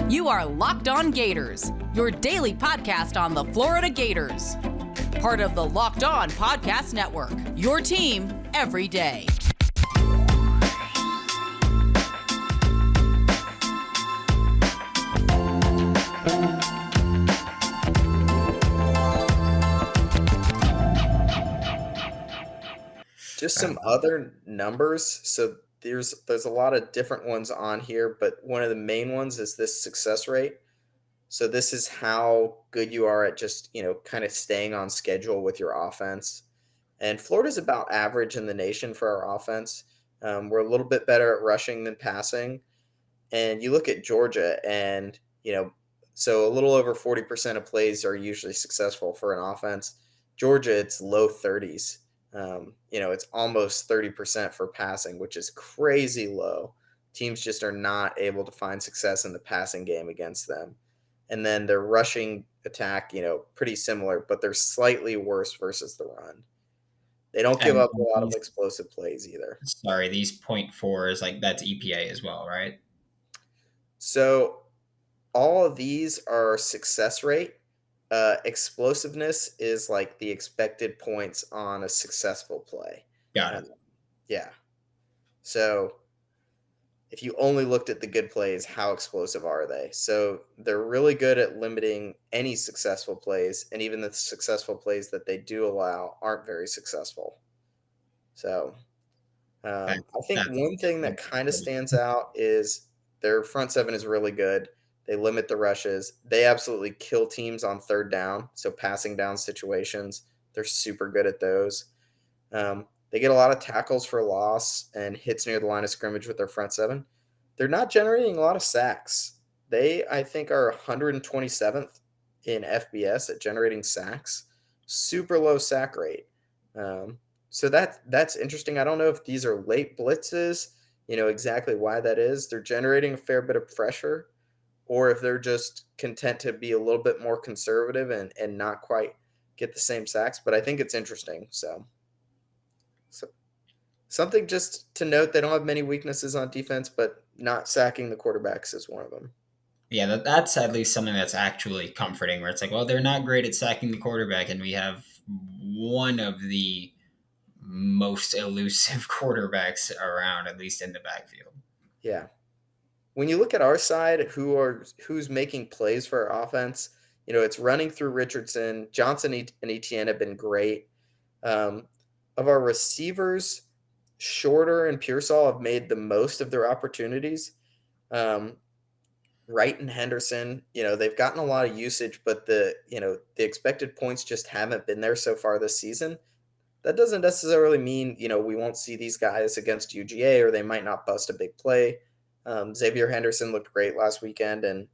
You are Locked On Gators, your daily podcast on the Florida Gators. Part of the Locked On Podcast Network, your team every day. Just some other numbers. So there's a lot of different ones on here, but one of the main ones is this success rate. So this is how good you are at just, kind of staying on schedule with your offense. And Florida's about average in the nation for our offense. We're a little bit better at rushing than passing. And you look at Georgia and, so a little over 40% of plays are usually successful for an offense. Georgia, it's low 30s. It's almost 30% for passing, which is crazy low. Teams just are not able to find success in the passing game against them. And then their rushing attack, pretty similar, but they're slightly worse versus the run. They don't give up a lot of explosive plays either. Sorry, these 0.4 is that's EPA as well, right? So all of these are success rate. Explosiveness is like the expected points on a successful play. Got it. Yeah. So if you only looked at the good plays, how explosive are they? So they're really good at limiting any successful plays, and even the successful plays that they do allow aren't very successful. So I think one thing that kind of stands out is their front seven is really good. They limit the rushes. They absolutely kill teams on third down, so passing down situations. They're super good at those. They get a lot of tackles for loss and hits near the line of scrimmage with their front seven. They're not generating a lot of sacks. They, I think, are 127th in FBS at generating sacks. Super low sack rate. So that's interesting. I don't know if these are late blitzes, exactly why that is. They're generating a fair bit of pressure, or if they're just content to be a little bit more conservative and not quite get the same sacks. But I think it's interesting. So something just to note, they don't have many weaknesses on defense, but not sacking the quarterbacks is one of them. Yeah, that's at least something that's actually comforting, where it's like, well, they're not great at sacking the quarterback, and we have one of the most elusive quarterbacks around, at least in the backfield. Yeah. When you look at our side, who's making plays for our offense, it's running through Richardson. Johnson and Etienne have been great. Of our receivers, Shorter and Pearsall have made the most of their opportunities. Wright and Henderson, they've gotten a lot of usage, but the expected points just haven't been there so far this season. That doesn't necessarily mean, we won't see these guys against UGA, or they might not bust a big play. Xzavier Henderson looked great last weekend, and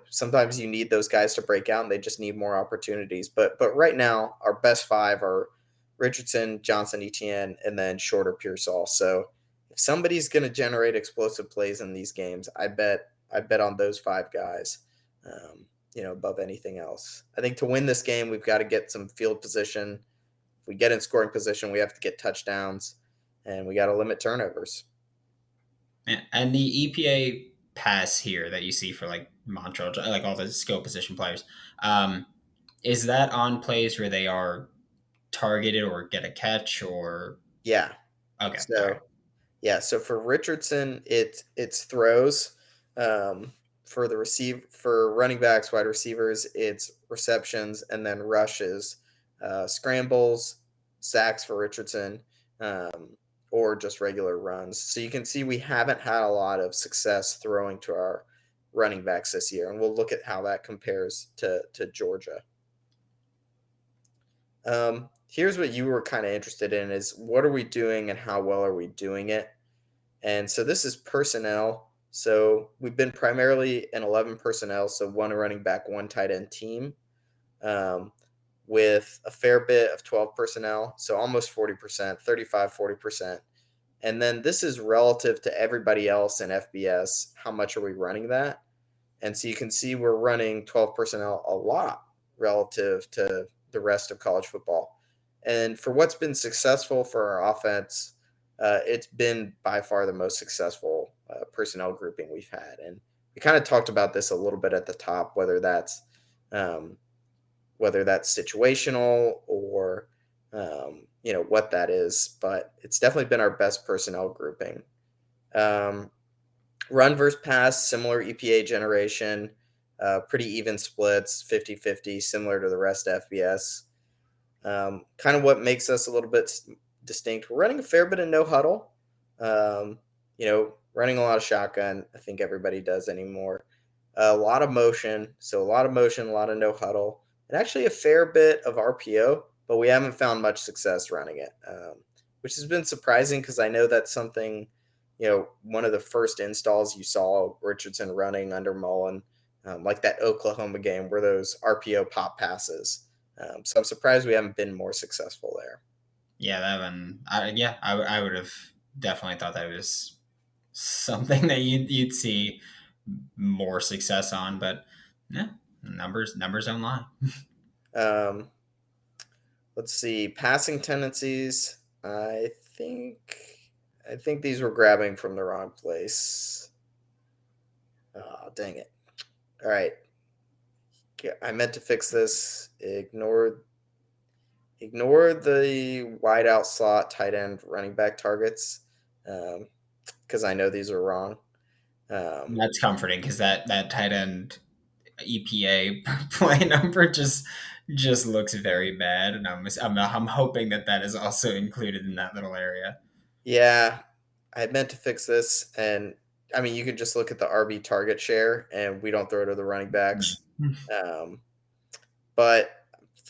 sometimes you need those guys to break out, and they just need more opportunities. But right now, our best five are Richardson, Johnson, Etienne, and then Shorter, Pearsall. So if somebody's going to generate explosive plays in these games, I bet on those five guys, above anything else. I think to win this game, we've got to get some field position. If we get in scoring position, we have to get touchdowns, and we got to limit turnovers. And the EPA pass here that you see for Montrell, all the skill position players, is that on plays where they are targeted or get a catch, or? Yeah. Okay. So, yeah. So for Richardson, it's throws. For running backs, wide receivers, it's receptions, and then rushes, scrambles, sacks for Richardson, or just regular runs. So you can see we haven't had a lot of success throwing to our running backs this year, and we'll look at how that compares to Georgia. Here's what you were kind of interested in, is what are we doing and how well are we doing it? And so this is personnel. So we've been primarily an 11 personnel, so one running back, one tight end team, with a fair bit of 12 personnel, so almost 40%, 35, 40%. And then this is relative to everybody else in FBS. How much are we running that? And so you can see we're running 12 personnel a lot relative to the rest of college football. And for what's been successful for our offense, it's been by far the most successful personnel grouping we've had. And we kind of talked about this a little bit at the top, whether that's situational or what that is, but it's definitely been our best personnel grouping. Run versus pass, similar EPA generation, pretty even splits, 50-50, similar to the rest of FBS. Kind of what makes us a little bit distinct. We're running a fair bit of no huddle. Running a lot of shotgun. I think everybody does anymore. A lot of motion. So a lot of motion, a lot of no huddle, and actually a fair bit of RPO, but we haven't found much success running it, which has been surprising because I know that's something, one of the first installs you saw Richardson running under Mullen, like that Oklahoma game where those RPO pop passes. So I'm surprised we haven't been more successful there. Yeah, that one. I would have definitely thought that was something that you'd see more success on, but yeah, numbers don't lie. Let's see, passing tendencies. I think these were grabbing from the wrong place. Oh, dang it. All right. I meant to fix this. Ignore the wide out slot, tight end, running back targets, because I know these are wrong. That's comforting because that tight end EPA play number just looks very bad, and I'm hoping that is also included in that little area. Yeah, I meant to fix this, and I mean you can just look at the RB target share, and we don't throw to the running backs. But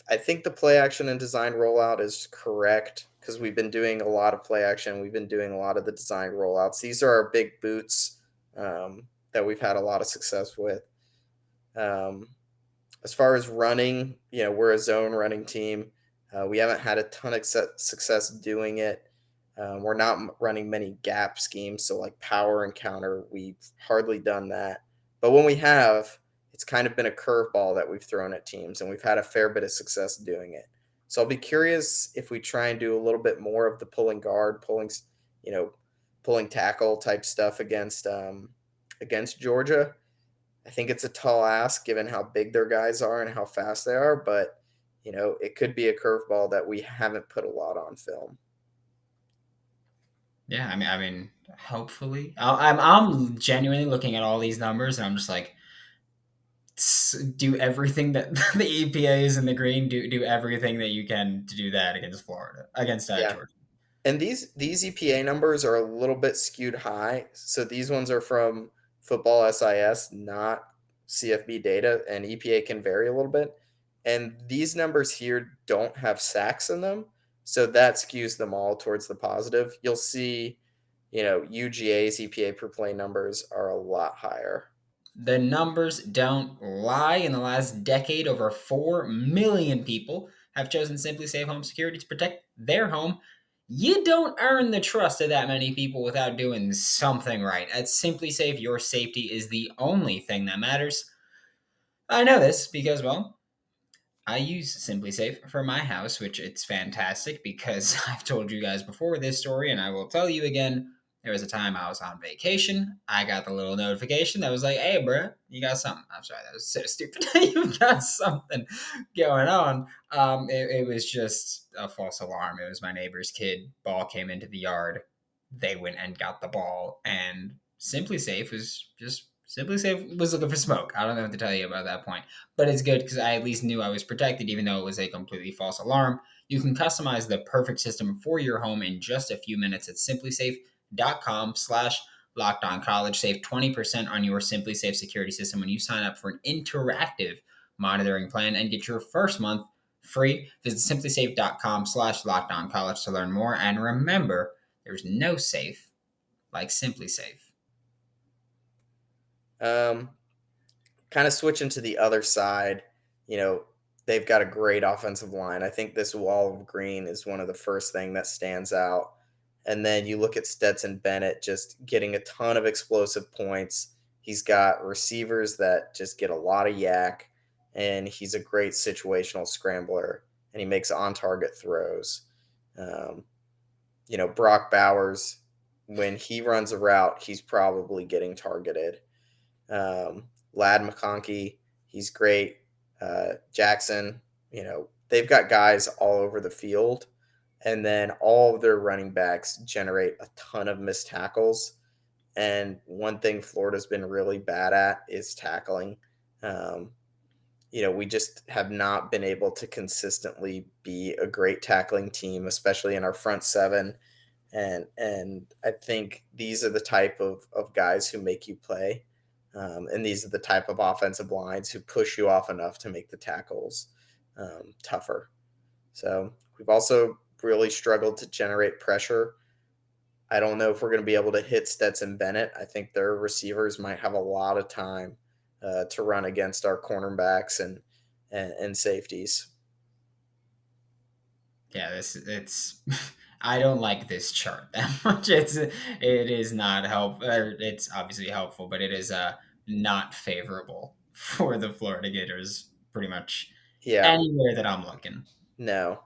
I think the play action and design rollout is correct because we've been doing a lot of play action. We've been doing a lot of the design rollouts. These are our big boots that we've had a lot of success with. As far as running, we're a zone running team. We haven't had a ton of success doing it. We're not running many gap schemes, so like power and counter, we've hardly done that. But when we have, it's kind of been a curveball that we've thrown at teams, and we've had a fair bit of success doing it. So I'll be curious if we try and do a little bit more of the pulling guard, pulling tackle type stuff against Georgia. I think it's a tall ask given how big their guys are and how fast they are, but it could be a curveball that we haven't put a lot on film. Yeah, I mean, hopefully, I'm genuinely looking at all these numbers, and I'm just like, do everything that the EPAs in the green do everything that you can to do that against Florida, against Georgia. And these EPA numbers are a little bit skewed high. So these ones are from Football SIS, not CFB data, and EPA can vary a little bit. And these numbers here don't have sacks in them, so that skews them all towards the positive. You'll see, UGA's EPA per play numbers are a lot higher. The numbers don't lie. In the last decade, over 4 million people have chosen SimpliSafe Home Security to protect their home. You don't earn the trust of that many people without doing something right. At SimpliSafe, your safety is the only thing that matters. I know this because, well, I use SimpliSafe for my house, which it's fantastic because I've told you guys before this story, and I will tell you again. There was a time I was on vacation. I got the little notification that was like, "Hey, bro, you got something." I'm sorry, that was so stupid. You got something going on. It was just a false alarm. It was my neighbor's kid. Ball came into the yard. They went and got the ball, and SimpliSafe was looking for smoke. I don't know what to tell you about that point, but it's good because I at least knew I was protected, even though it was a completely false alarm. You can customize the perfect system for your home in just a few minutes at simplisafe.com/LockedOnCollege. Save 20% on your SimpliSafe security system when you sign up for an interactive monitoring plan and get your first month free. Visit simplisafe.com/LockedOnCollege to learn more. And remember, there's no safe like SimpliSafe. Kind of switching to the other side, they've got a great offensive line. I think this wall of green is one of the first thing that stands out. And then you look at Stetson Bennett just getting a ton of explosive points. He's got receivers that just get a lot of yak, and he's a great situational scrambler, and he makes on-target throws. Brock Bowers, when he runs a route, he's probably getting targeted. Lad McConkey, he's great. Jackson, they've got guys all over the field. And then all of their running backs generate a ton of missed tackles. And one thing Florida's been really bad at is tackling. Um, we just have not been able to consistently be a great tackling team, especially in our front seven. And I think these are the type of guys who make you play. And these are the type of offensive lines who push you off enough to make the tackles tougher. So we've also really struggled to generate pressure. I don't know if we're going to be able to hit Stetson Bennett. I think their receivers might have a lot of time to run against our cornerbacks and safeties. Yeah, it's I don't like this chart that much. It is not helpful. It's obviously helpful, but it is not favorable for the Florida Gators pretty much Yeah, anywhere that I'm looking. no.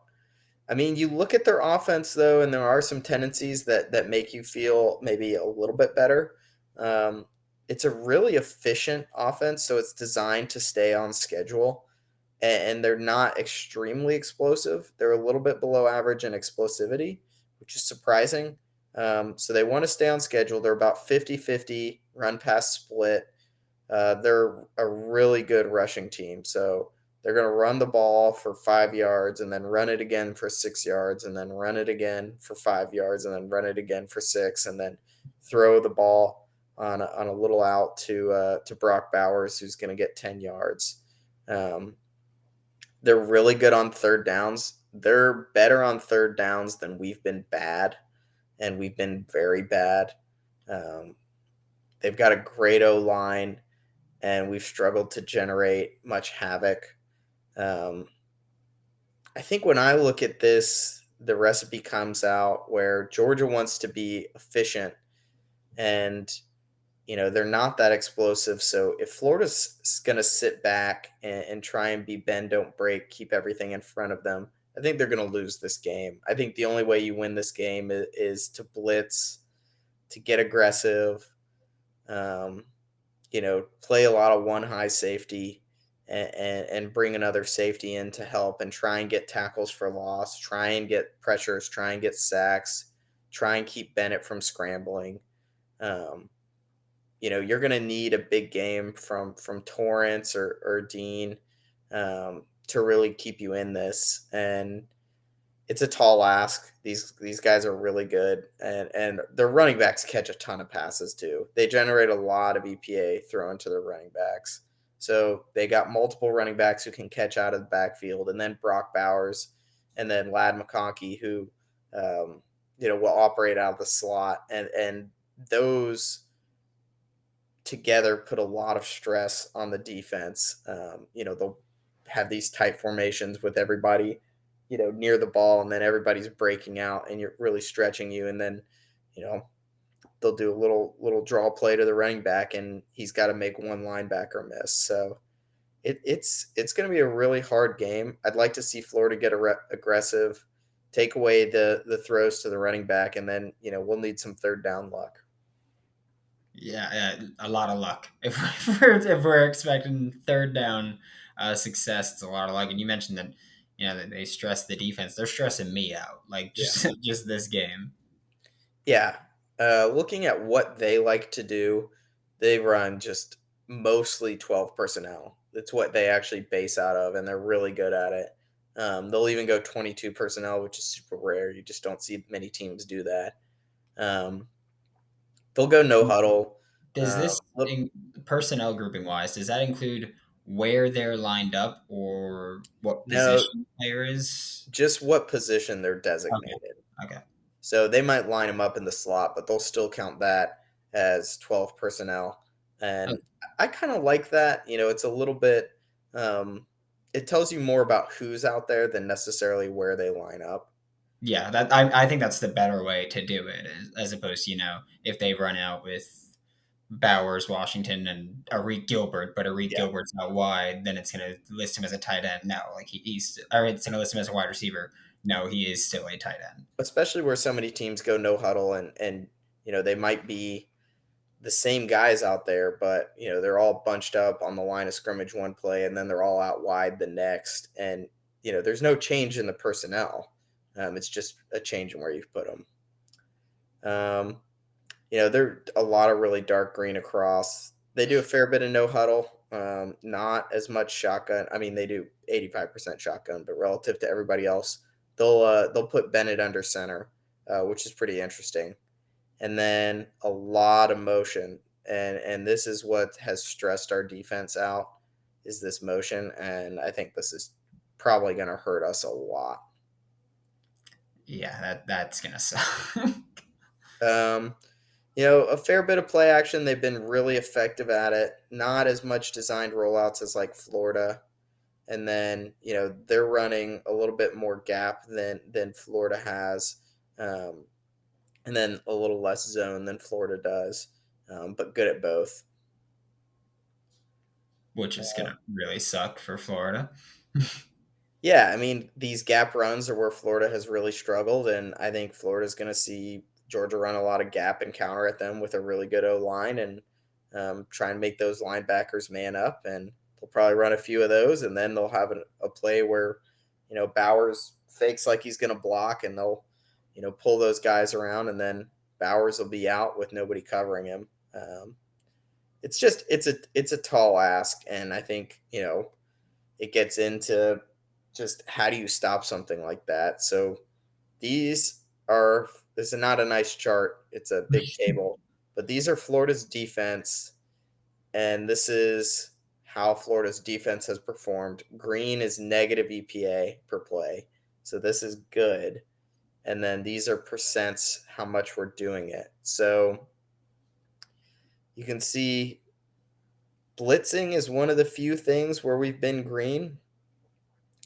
I mean, you look at their offense though, and there are some tendencies that make you feel maybe a little bit better. Um, it's a really efficient offense, so it's designed to stay on schedule, and they're not extremely explosive. They're a little bit below average in explosivity, which is surprising. So they want to stay on schedule. They're about 50-50 run pass split. They're a really good rushing team. So they're going to run the ball for 5 yards and then run it again for 6 yards and then run it again for 5 yards and then run it again for six and then throw the ball on a little out to Brock Bowers, who's going to get 10 yards. They're really good on third downs. They're better on third downs than we've been bad, and we've been very bad. They've got a great O-line, and we've struggled to generate much havoc. I think when I look at this, the recipe comes out where Georgia wants to be efficient, and they're not that explosive. So if Florida's going to sit back and try and be bend, don't break, keep everything in front of them, I think they're going to lose this game. I think the only way you win this game is to blitz, to get aggressive, play a lot of one high safety and bring another safety in to help and try and get tackles for loss, try and get pressures, try and get sacks, try and keep Bennett from scrambling. You're going to need a big game from Torrance or Dean to really keep you in this. And it's a tall ask. These guys are really good, and their running backs catch a ton of passes too. They generate a lot of EPA thrown to their running backs. So they got multiple running backs who can catch out of the backfield, and then Brock Bowers, and then Lad McConkey, who will operate out of the slot, and those together put a lot of stress on the defense. They'll have these tight formations with everybody near the ball, and then everybody's breaking out and you're really stretching you. And then, they'll do a little draw play to the running back and he's got to make one linebacker miss. So it's going to be a really hard game. I'd like to see Florida get aggressive, take away the throws to the running back, and then, we'll need some third down luck. Yeah, a lot of luck. If we're expecting third down success, it's a lot of luck. And you mentioned that that they stress the defense. They're stressing me out, like just this game. Yeah, looking at what they like to do, they run just mostly 12 personnel. It's what they actually base out of, and they're really good at it. They'll even go 22 personnel, which is super rare. You just don't see many teams do that. They'll go no huddle. Does this personnel grouping wise, does that include where they're lined up or what position the player is? Just what position they're designated. Okay. So they might line them up in the slot, but they'll still count that as 12 personnel. And I kind of like that. It's a little bit, it tells you more about who's out there than necessarily where they line up. Yeah, that I think that's the better way to do it, as opposed to, if they run out with Bowers, Washington, and Arik Gilbert, but Arik Gilbert's out wide, then it's going to list him as a tight end. No, like it's going to list him as a wide receiver. No, he is still a tight end. Especially where so many teams go no huddle and they might be the same guys out there, but they're all bunched up on the line of scrimmage one play, and then they're all out wide the next. And there's no change in the personnel. It's just a change in where you've put them. There are a lot of really dark green across. They do a fair bit of no huddle, not as much shotgun. I mean, they do 85% shotgun, but relative to everybody else, they'll put Bennett under center, which is pretty interesting. And then a lot of motion, and this is what has stressed our defense out, is this motion, and I think this is probably going to hurt us a lot. Yeah, that's going to suck. A fair bit of play action. They've been really effective at it. Not as much designed rollouts as like Florida. And then, they're running a little bit more gap than Florida has. And then a little less zone than Florida does. But good at both. Which is going to really suck for Florida. Yeah, I mean, these gap runs are where Florida has really struggled, and I think Florida's going to see Georgia run a lot of gap and counter at them with a really good O-line and try and make those linebackers man up, and they'll probably run a few of those, and then they'll have a play where, Bowers fakes like he's going to block, and they'll, pull those guys around, and then Bowers will be out with nobody covering him. It's a tall ask, and I think, it gets into just how do you stop something like that. So this is not a nice chart. It's a big table, but these are Florida's defense, and this is how Florida's defense has performed. Green is negative EPA per play, so this is good. And then these are percents, how much we're doing it. So you can see blitzing is one of the few things where we've been green.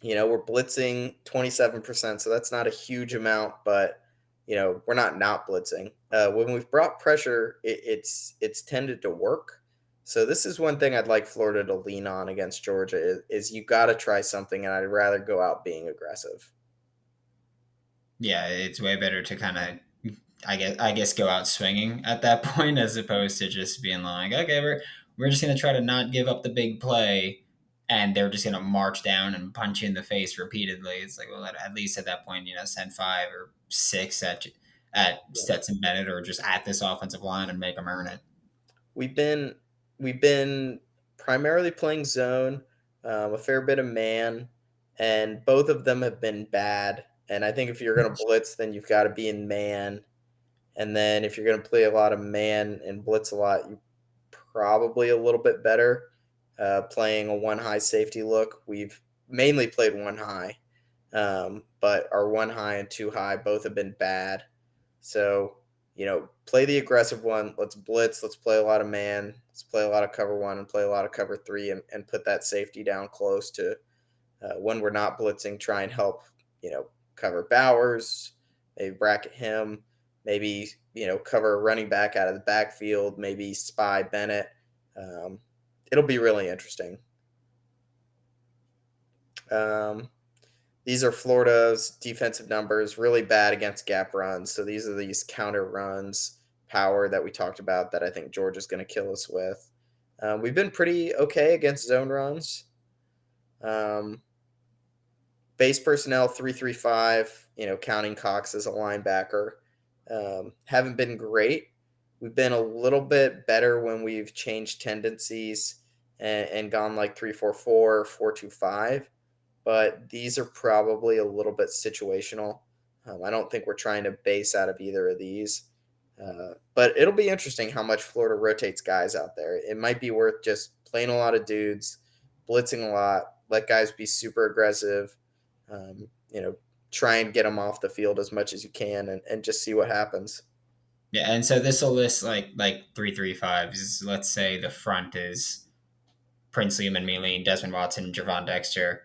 We're blitzing 27%, so that's not a huge amount, but we're not blitzing. When we've brought pressure, it's tended to work. So this is one thing I'd like Florida to lean on against Georgia is you got to try something, and I'd rather go out being aggressive. Yeah, it's way better to kind of, I guess, go out swinging at that point as opposed to just being like, okay, we're just gonna try to not give up the big play. And they're just going to march down and punch you in the face repeatedly. It's like, well, at least at that point, send 5 or 6 at Stetson Bennett or just at this offensive line and make them earn it. We've been primarily playing zone, a fair bit of man, and both of them have been bad. And I think if you're going to blitz, then you've got to be in man. And then if you're going to play a lot of man and blitz a lot, you probably a little bit better. Playing a one high safety look. We've mainly played one high, but our one high and two high both have been bad. So, play the aggressive one. Let's blitz. Let's play a lot of man. Let's play a lot of cover 1 and play a lot of cover 3 and put that safety down close to when we're not blitzing, try and help, cover Bowers, maybe bracket him, maybe, cover a running back out of the backfield, maybe spy Bennett. It'll be really interesting. These are Florida's defensive numbers, really bad against gap runs. So these are these counter runs, power that we talked about that I think Georgia's going to kill us with. We've been pretty okay against zone runs. Base personnel 3-3-5, counting Cox as a linebacker. Haven't been great. We've been a little bit better when we've changed tendencies and gone like 3-4-4, 4-2-5, but these are probably a little bit situational. I don't think we're trying to base out of either of these, but it'll be interesting how much Florida rotates guys out there. It might be worth just playing a lot of dudes, blitzing a lot, let guys be super aggressive, try and get them off the field as much as you can and just see what happens. Yeah, and so this will list like 3-3-5s. Let's say the front is Prince Liam Mealy, Desmond Watson, Gervon Dexter.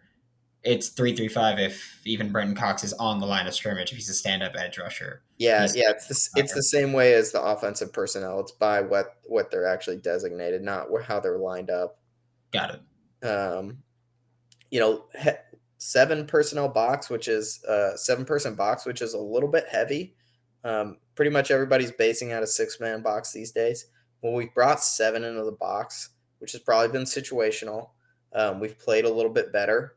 It's 3-3-5 if even Brenton Cox is on the line of scrimmage, if he's a stand-up edge rusher. Yeah, it's the same way as the offensive personnel. It's by what they're actually designated, not how they're lined up. Got it. 7-personnel box, which is 7-person box, which is a little bit heavy. Pretty much everybody's basing out a 6-man box these days. Well, we've brought 7 into the box, which has probably been situational. We've played a little bit better.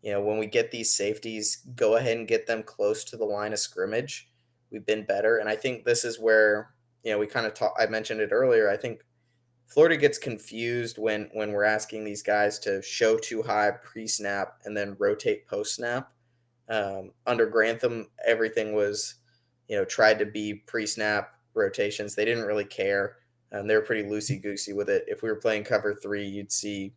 When we get these safeties, go ahead and get them close to the line of scrimmage. We've been better. And I think this is where, we kind of I mentioned it earlier. I think Florida gets confused when we're asking these guys to show too high pre-snap and then rotate post-snap. Under Grantham, everything was, tried to be pre-snap rotations. They didn't really care. They were pretty loosey-goosey with it. If we were playing cover 3, you'd see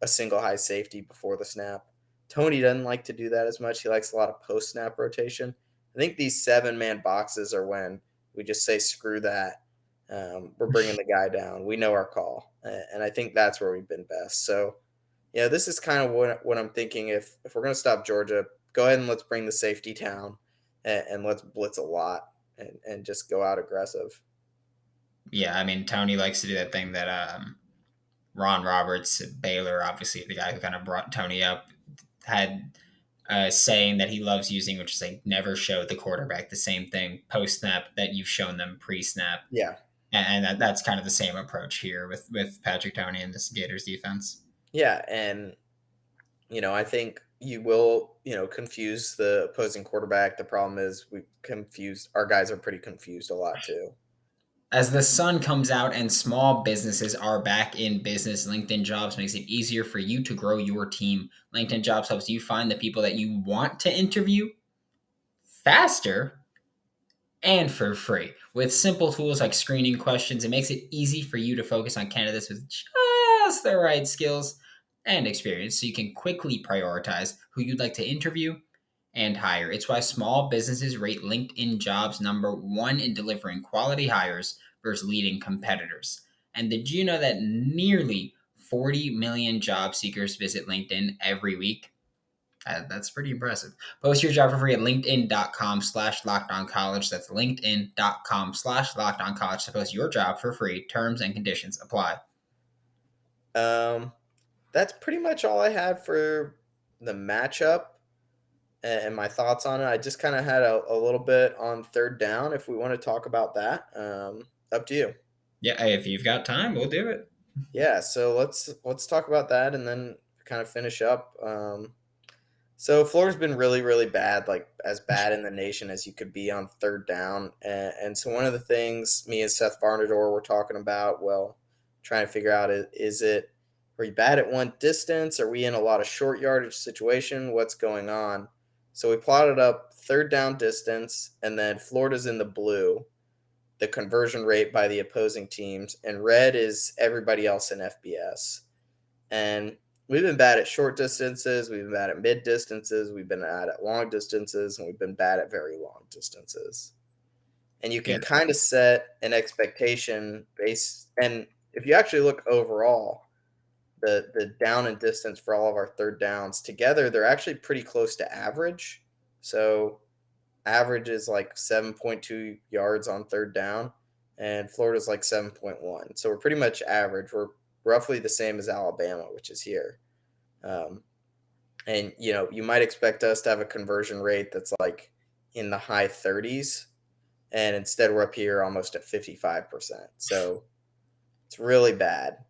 a single high safety before the snap. Tony doesn't like to do that as much. He likes a lot of post-snap rotation. I think these 7-man boxes are when we just say, screw that. We're bringing the guy down. We know our call. And I think that's where we've been best. So, this is kind of what I'm thinking. If we're going to stop Georgia, go ahead and let's bring the safety down and let's blitz a lot and just go out aggressive. Yeah, I mean, Tony likes to do that thing that Ron Roberts at Baylor, obviously the guy who kind of brought Tony up, had saying that he loves using, which is like never show the quarterback the same thing post snap that you've shown them pre snap. Yeah. And that's kind of the same approach here with Patrick Toney and this Gators defense. Yeah, and I think you will, confuse the opposing quarterback. The problem is our guys are pretty confused a lot too. As the sun comes out and small businesses are back in business, LinkedIn Jobs makes it easier for you to grow your team. LinkedIn Jobs helps you find the people that you want to interview faster and for free. With simple tools like screening questions, it makes it easy for you to focus on candidates with just the right skills and experience so you can quickly prioritize who you'd like to interview and hire. It's why small businesses rate LinkedIn Jobs #1 in delivering quality hires versus leading competitors. And did you know that nearly 40 million job seekers visit LinkedIn every week? That's pretty impressive. Post your job for free at linkedin.com/lockedoncollege. That's linkedin.com/lockedoncollege to post your job for free. Terms and conditions apply. That's pretty much all I had for the matchup and my thoughts on it. I just kind of had a little bit on third down. If we want to talk about that, up to you. Yeah, if you've got time, we'll do it. Yeah, so let's talk about that and then kind of finish up. So Florida's been really, really bad, like as bad in the nation as you could be on third down. And so one of the things me and Seth Varnador were talking about, trying to figure out are you bad at one distance? Are we in a lot of short yardage situation? What's going on? So we plotted up third down distance, and then Florida's in the blue, the conversion rate by the opposing teams, and red is everybody else in FBS. And we've been bad at short distances, we've been bad at mid distances, we've been bad at long distances, and we've been bad at very long distances. And you can kind of set an expectation based, and if you actually look overall, the down and distance for all of our third downs together, they're actually pretty close to average. So average is like 7.2 yards on third down, and Florida's like 7.1. So we're pretty much average. We're roughly the same as Alabama, which is here. And, you might expect us to have a conversion rate that's like in the high 30s, and instead we're up here almost at 55%. So it's really bad.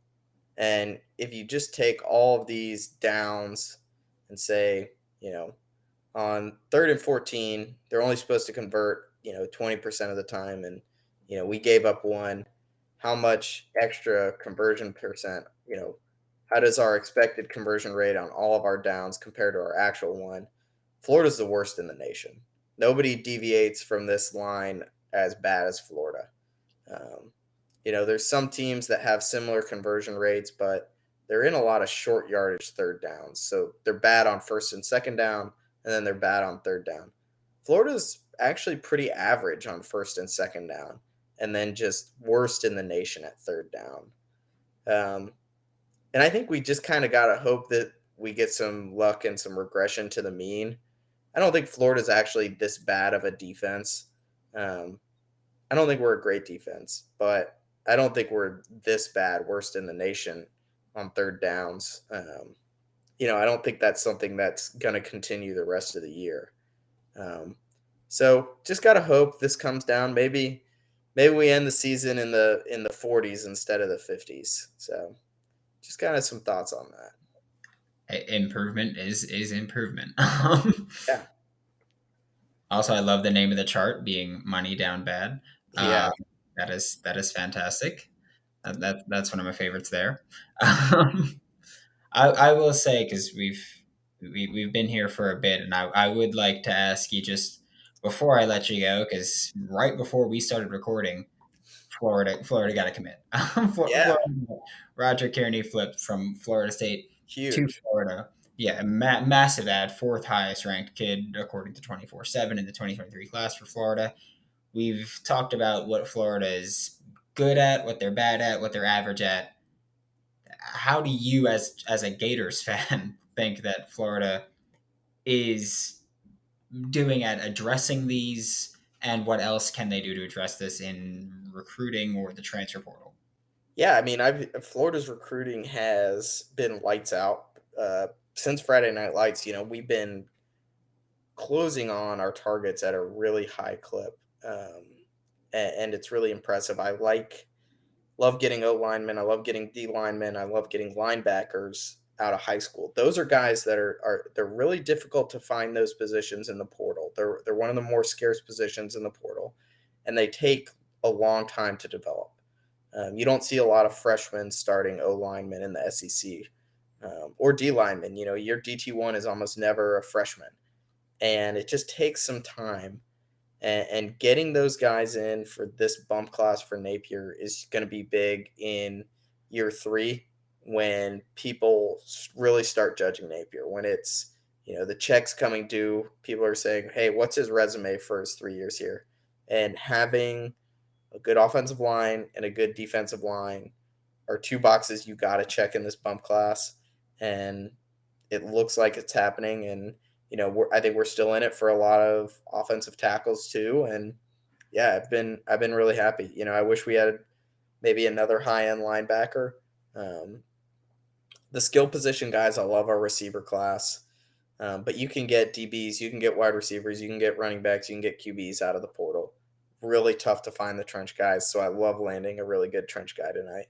And if you just take all of these downs and say, on 3rd and 14, they're only supposed to convert, 20% of the time. And, we gave up one. How much extra conversion percent, how does our expected conversion rate on all of our downs compare to our actual one? Florida's the worst in the nation. Nobody deviates from this line as bad as Florida. There's some teams that have similar conversion rates, but they're in a lot of short yardage third downs. So they're bad on first and second down, and then they're bad on third down. Florida's actually pretty average on first and second down, and then just worst in the nation at third down. And I think we just kind of got to hope that we get some luck and some regression to the mean. I don't think Florida's actually this bad of a defense. I don't think we're a great defense, but I don't think we're this bad, worst in the nation on third downs. I don't think that's something that's going to continue the rest of the year. So just got to hope this comes down. Maybe maybe we end the season in the 40s instead of the 50s. So just kind of some thoughts on that. Improvement is improvement. Yeah. Also, I love the name of the chart being money down bad. Yeah. That is fantastic. That's one of my favorites there. I will say, because we've been here for a bit, and I would like to ask you just before I let you go, because right before we started recording, Florida got to commit. Yeah. Florida, Roger Kearney flipped from Florida State to Huge. Florida. Yeah, massive ad, fourth highest ranked kid according to 24/7 in the 2023 class for Florida. We've talked about what Florida is good at, what they're bad at, what they're average at. How do you, as a Gators fan, think that Florida is doing at addressing these, and what else can they do to address this in recruiting or the transfer portal? Yeah, I mean, Florida's recruiting has been lights out since Friday Night Lights. We've been closing on our targets at a really high clip, and it's really impressive. Love getting O linemen. I love getting D linemen. I love getting linebackers out of high school. Those are guys that they're really difficult to find those positions in the portal. They're one of the more scarce positions in the portal, and they take a long time to develop. You don't see a lot of freshmen starting O linemen in the SEC or D linemen. Your DT1 is almost never a freshman, and it just takes some time. And getting those guys in for this bump class for Napier is going to be big in year 3 when people really start judging Napier. When it's, the checks coming due, people are saying, hey, what's his resume for his 3 years here? And having a good offensive line and a good defensive line are 2 boxes you got to check in this bump class. And it looks like it's happening. And I think we're still in it for a lot of offensive tackles too. And yeah, I've been really happy. I wish we had maybe another high end linebacker. Um, the skill position guys, I love our receiver class, but you can get DBs, you can get wide receivers, you can get running backs, you can get QBs out of the portal. Really tough to find the trench guys, so I love landing a really good trench guy tonight.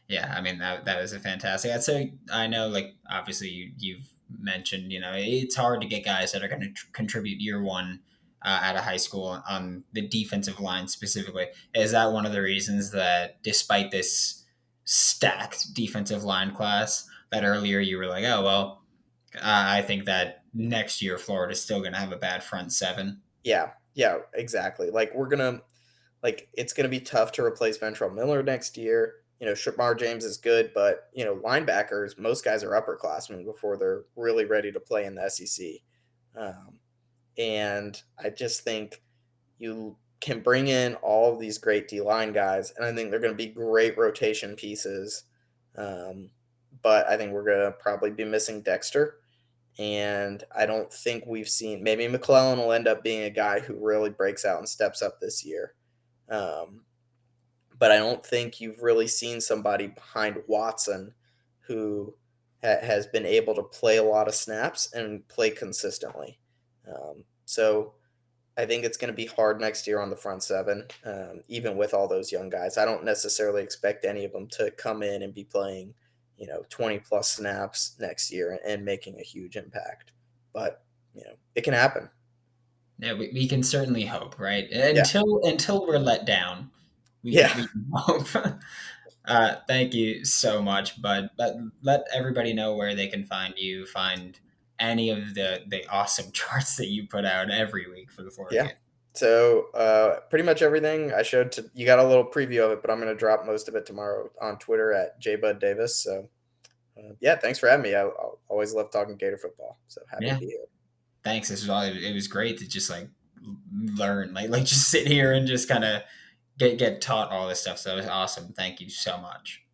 Yeah, I mean that was a fantastic. I'd say I know, like obviously you've mentioned, it's hard to get guys that are going to contribute year one out of high school on the defensive line specifically. Is that one of the reasons that despite this stacked defensive line class, that earlier you were like, oh well, I think that next year Florida's still going to have a bad front seven. Yeah, exactly. It's gonna be tough to replace Ventrell Miller next year. Shamar James is good, but linebackers, most guys are upperclassmen before they're really ready to play in the SEC. Um, and I just think you can bring in all of these great D line guys, and I think they're going to be great rotation pieces. Um, but I think we're going to probably be missing Dexter. And I don't think we've seen, maybe McClellan will end up being a guy who really breaks out and steps up this year. Um, but I don't think you've really seen somebody behind Watson who has been able to play a lot of snaps and play consistently. So I think it's going to be hard next year on the front seven, even with all those young guys. I don't necessarily expect any of them to come in and be playing, 20 plus snaps next year and making a huge impact. But, it can happen. Yeah, we can certainly hope, right? Yeah. Until we're let down, Yeah. we can hope. Thank you so much, bud. Let everybody know where they can find you, find any of the awesome charts that you put out every week for the Florida Yeah. Gators. So pretty much everything I showed you got a little preview of it, but I'm going to drop most of it tomorrow on Twitter at jbuddavis. So yeah, thanks for having me. I always love talking Gator football. So happy to Yeah, be here. thanks. It was great to just like learn, like just sit here and just kind of get taught all this stuff. So it was awesome. Thank you so much.